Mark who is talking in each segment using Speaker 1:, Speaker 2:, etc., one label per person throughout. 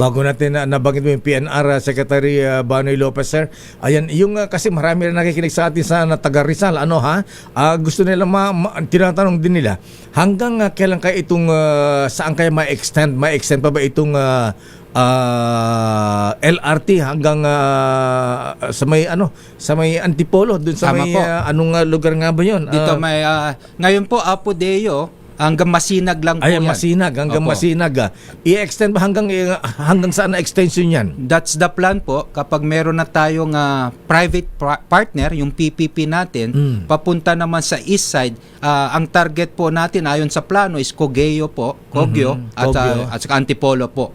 Speaker 1: Bago natin nabanggit mo yung PNR Secretary Banoy Lopez, sir. Ayan, yung kasi marami na nakikinig sa atin sa taga Rizal, gusto nila tinatanong din nila, hanggang kailan kaya itong saan kaya ma-extend pa ba itong LRT hanggang sa may Antipolo dun sa
Speaker 2: Tama
Speaker 1: may
Speaker 2: po.
Speaker 1: anong lugar nga ba 'yon?
Speaker 2: Dito may ngayon po Apo Deo hanggang Masinag lang po
Speaker 1: Ay,
Speaker 2: yan.
Speaker 1: Masinag, hanggang
Speaker 2: Opo.
Speaker 1: Masinag. I-extend ba hanggang saan na extension yan?
Speaker 2: That's the plan po. Kapag meron na tayong private partner, yung PPP natin, papunta naman sa east side, ang target po natin ayon sa plano is Cogeo po, Cogeo,
Speaker 1: Cogeo.
Speaker 2: at saka Antipolo po.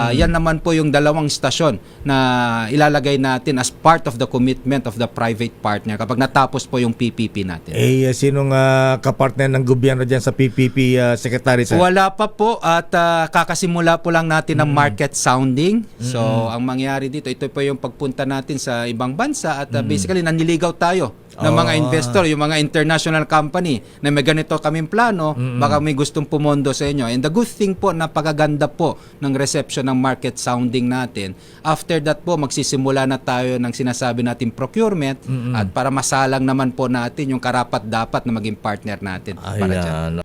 Speaker 2: Yan naman po yung dalawang istasyon na ilalagay natin as part of the commitment of the private partner kapag natapos po yung PPP natin.
Speaker 1: Sinong kapartner ng gobyerno dyan sa PPP, Secretary? Sir?
Speaker 2: Wala pa po at kakasimula po lang natin ng market sounding. So, ang mangyari dito, ito po yung pagpunta natin sa ibang bansa at basically naniligaw tayo ng mga investor, yung mga international company na may ganito kaming plano, baka may gustong pumondo sa inyo. And the good thing po, napakaganda po ng reception ng market sounding natin. After that po, magsisimula na tayo ng sinasabi natin procurement at para masalang naman po natin yung karapat-dapat na maging partner natin para dyan.